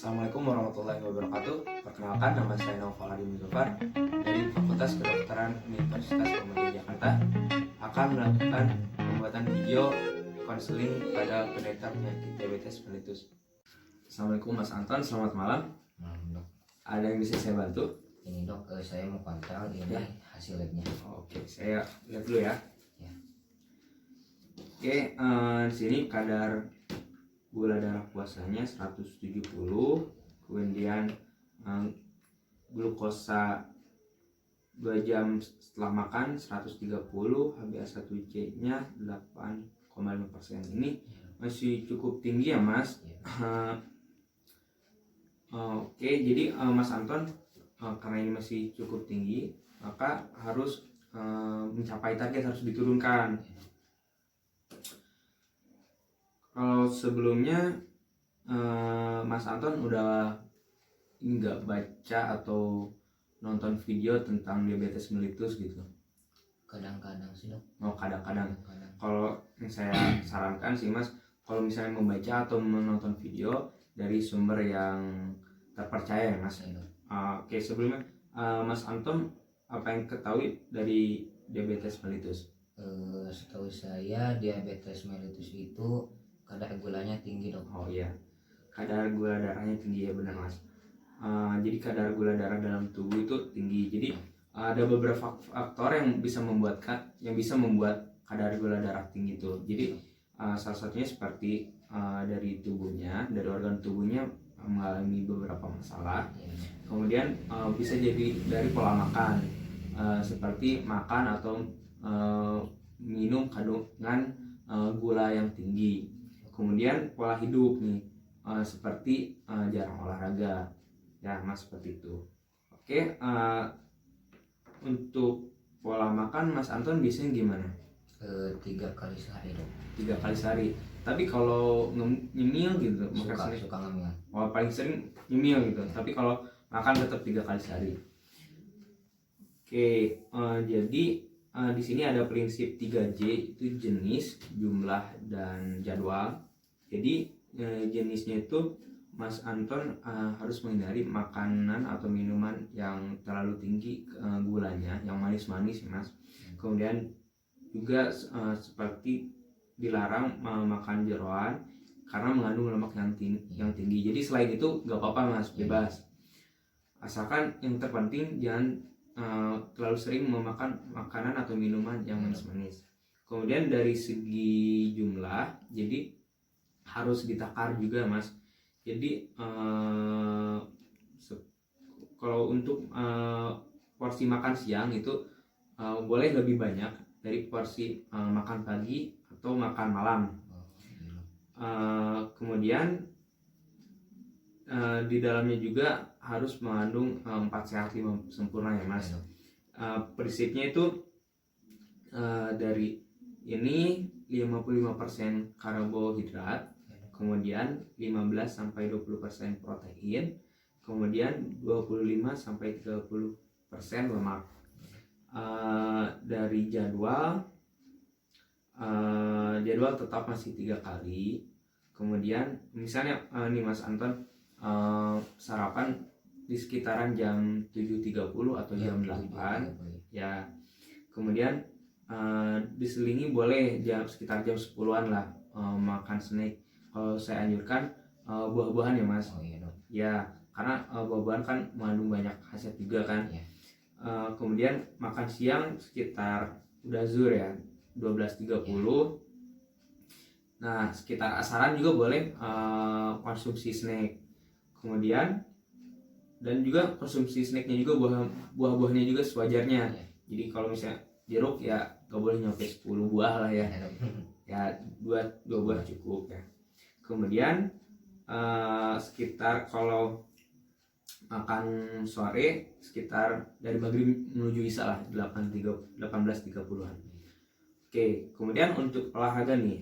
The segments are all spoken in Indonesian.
Assalamualaikum warahmatullahi wabarakatuh. Perkenalkan, nama saya Naufal Hadi Muzaffar dari Fakultas Kedokteran Universitas Muhammadiyah Jakarta, akan melakukan pembuatan video konseling pada penderita penyakit diabetes mellitus. Assalamualaikum Mas Anton, selamat malam. Malam dok. Ada yang bisa saya bantu? Ini dok, saya mau kontrol ini Ya. hasil labnya. Oke, saya lihat dulu ya. Ya. Oke, di sini kadar gula darah puasanya 170, kemudian glukosa 2 jam setelah makan 130, HbA1c nya 8,5%. Ini masih cukup tinggi ya Mas. Ya. Oke, jadi Mas Anton, karena ini masih cukup tinggi, maka harus mencapai target, harus diturunkan. Kalau sebelumnya Mas Anton udah nggak baca atau nonton video tentang diabetes mellitus gitu? Kadang-kadang sih dok. Kadang-kadang. Kadang. Kalau yang saya sarankan sih Mas, kalau misalnya membaca atau menonton video dari sumber yang terpercaya ya Mas. Ya, dok. Oke, sebelumnya Mas Anton apa yang ketahui dari diabetes mellitus? Setahu saya diabetes mellitus itu kadar gulanya tinggi dok. Oh iya, kadar gula darahnya tinggi ya, benar Mas. Jadi kadar gula darah dalam tubuh itu tinggi. Jadi ada beberapa faktor yang bisa membuat kadar gula darah tinggi itu. Jadi salah satunya seperti dari tubuhnya, dari organ tubuhnya mengalami beberapa masalah. Ya. Kemudian bisa jadi dari pola makan, seperti makan atau minum kandungan gula yang tinggi. Kemudian pola hidup nih, seperti jarang olahraga ya Mas, seperti itu. Oke, untuk pola makan Mas Anton biasanya gimana? 3 kali sehari dok. 3 kali sehari. Tapi kalau nyemil gitu, Suka ngemil. paling sering nyemil gitu. Tapi kalau makan tetap 3 kali sehari. Oke, jadi di sini ada prinsip 3J, itu jenis, jumlah, dan jadwal. Jadi jenisnya itu Mas Anton harus menghindari makanan atau minuman yang terlalu tinggi gulanya, yang manis-manis Mas. Kemudian juga seperti dilarang makan jeroan karena mengandung lemak yang tinggi. Jadi selain itu nggak apa-apa Mas, bebas. Asalkan yang terpenting jangan terlalu sering memakan makanan atau minuman yang manis-manis. Kemudian dari segi jumlah, jadi harus ditakar juga Mas. Jadi kalau untuk porsi makan siang itu boleh lebih banyak dari porsi makan pagi atau makan malam. Kemudian di dalamnya juga harus mengandung 4 sehat 5 sempurna ya Mas. Prinsipnya itu dari ini 55% karbohidrat, kemudian 15-20% protein, kemudian 25-30% lemak. Dari jadwal tetap masih 3 kali. Kemudian misalnya nih Mas Anton sarapan di sekitaran jam 7.30 atau jam 8 ya. Kemudian diselingi boleh sekitar jam 10-an lah makan snack. Kalau saya anjurkan buah-buahan ya Mas. Oh iya dok. Ya, karena buah-buahan kan mengandung banyak khasiat juga kan. Ya. Kemudian makan siang sekitar udah zuhur ya, 12.30. Nah, sekitar asaran juga boleh konsumsi snack. Kemudian dan juga konsumsi snacknya juga buah-buahnya juga sewajarnya. Ya. Jadi kalau misalnya jeruk ya gak boleh nyampe 10 buah lah ya. Ya, dok. Ya 2 buah cukup ya. Kemudian sekitar kalau makan sore sekitar dari maghrib menuju isya lah 18.30-an. Oke, kemudian untuk olahraga nih,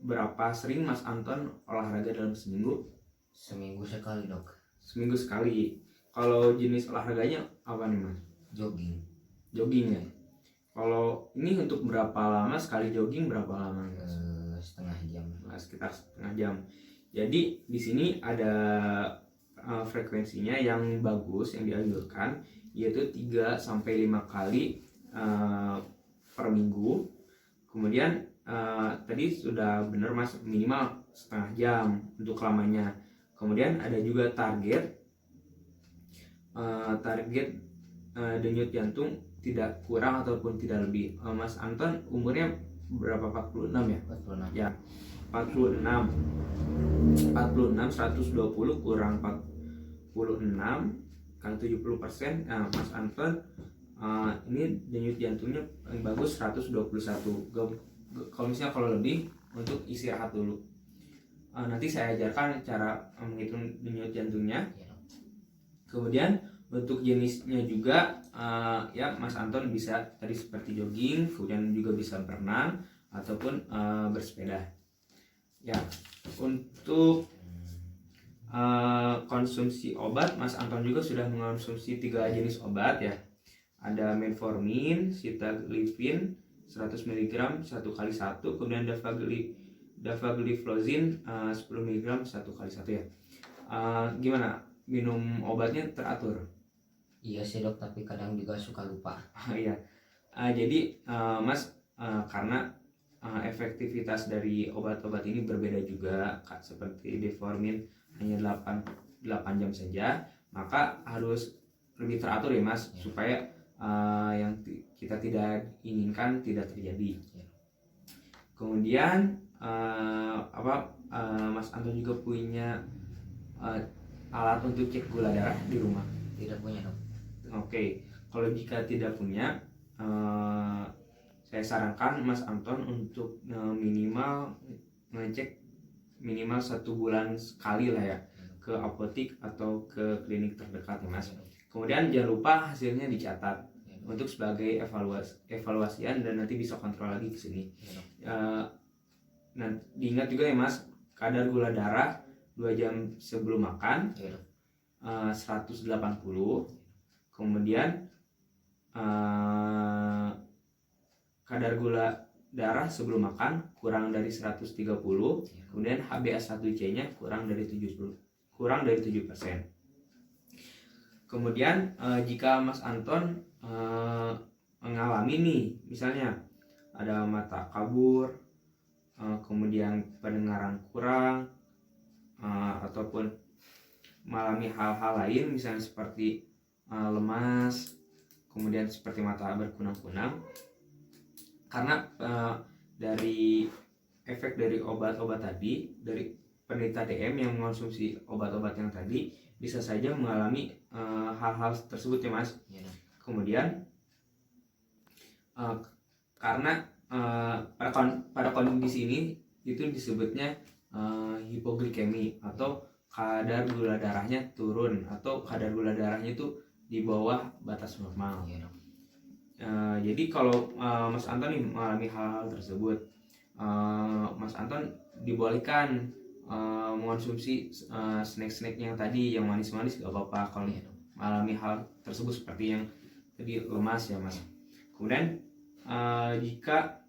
berapa sering Mas Anton olahraga dalam seminggu? Seminggu sekali dok. Seminggu sekali. Kalau jenis olahraganya apa nih Mas? Jogging. Jogging ya. Kalau ini untuk berapa lama sekali jogging, berapa lama Mas? Setengah jam. Sekitar setengah jam. Jadi di sini ada frekuensinya yang bagus yang dianjurkan yaitu 3 sampai 5 kali per minggu. Kemudian tadi sudah benar Mas, minimal setengah jam untuk lamanya. Kemudian ada juga target denyut jantung tidak kurang ataupun tidak lebih. Mas Anton umurnya berapa? 46 ya? 46. Ya, 46 120 kurang 46 kali 70%. Nah, Mas Anton ini denyut jantungnya paling bagus 121. Kalau misalnya kalau lebih, untuk istirahat dulu. Nanti saya ajarkan cara menghitung denyut jantungnya. Kemudian untuk jenisnya juga ya Mas Anton bisa tadi seperti jogging, kemudian juga bisa berenang ataupun bersepeda. Ya, untuk konsumsi obat, Mas Anton juga sudah mengonsumsi 3 jenis obat ya. Ada metformin, sitagliptin 100 mg 1 kali 1, kemudian dapagliflozin 10 mg 1 kali 1 ya. Gimana? Minum obatnya teratur? Iya sih dok, tapi kadang juga suka lupa. Iya. Jadi Mas, karena efektivitas dari obat-obat ini berbeda juga, seperti metformin hanya 8 jam saja, maka harus lebih teratur ya Mas, supaya yang kita tidak inginkan tidak terjadi. Kemudian Mas Anton juga punya alat untuk cek gula darah di rumah? Tidak punya dok. Oke, kalau jika tidak punya, saya sarankan Mas Anton untuk minimal ngecek minimal 1 bulan sekali lah ya, ke apotik atau ke klinik terdekat ya Mas. Kemudian jangan lupa hasilnya dicatat untuk sebagai evaluasian dan nanti bisa kontrol lagi ke sini. Nah, diingat juga ya Mas, kadar gula darah 2 jam sebelum makan 180. Kemudian kadar gula darah sebelum makan kurang dari 130. Kemudian HbA1c nya kurang dari 7%. Kemudian jika Mas Anton mengalami nih, misalnya ada mata kabur, kemudian pendengaran kurang, ataupun mengalami hal-hal lain misalnya seperti lemas, kemudian seperti mata berkunang-kunang, karena dari efek dari obat-obat tadi, dari penderita DM yang mengonsumsi obat-obat yang tadi bisa saja mengalami hal-hal tersebut ya Mas. Kemudian karena pada kondisi ini itu disebutnya hipoglikemi atau kadar gula darahnya turun atau kadar gula darahnya itu di bawah batas normal. Jadi kalau Mas Anton nih mengalami hal-hal tersebut, Mas Anton dibolehkan mengonsumsi snack-snack yang tadi, yang manis-manis gak apa-apa kalau mengalami hal tersebut seperti yang tadi lemas ya Mas. Kemudian jika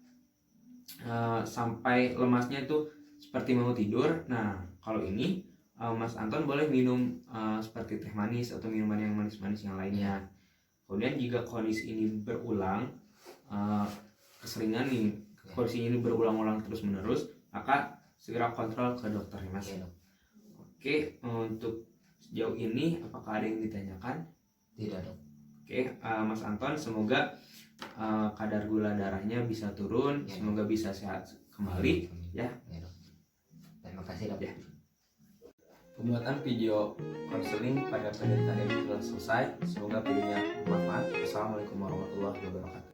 sampai lemasnya itu seperti mau tidur, nah kalau ini Mas Anton boleh minum seperti teh manis atau minuman yang manis-manis yang lainnya. Kemudian jika kondisi ini berulang, keseringan nih, kondisi ini berulang-ulang terus-menerus, maka segera kontrol ke dokter ya Mas. Oke, untuk sejauh ini apakah ada yang ditanyakan? Tidak dok. Oke, Mas Anton, semoga kadar gula darahnya bisa turun, semoga bisa sehat kembali ya. Terima kasih dok. Pembuatan video konseling pada penderita DM telah selesai. Semoga videonya bermanfaat. Assalamualaikum warahmatullahi wabarakatuh.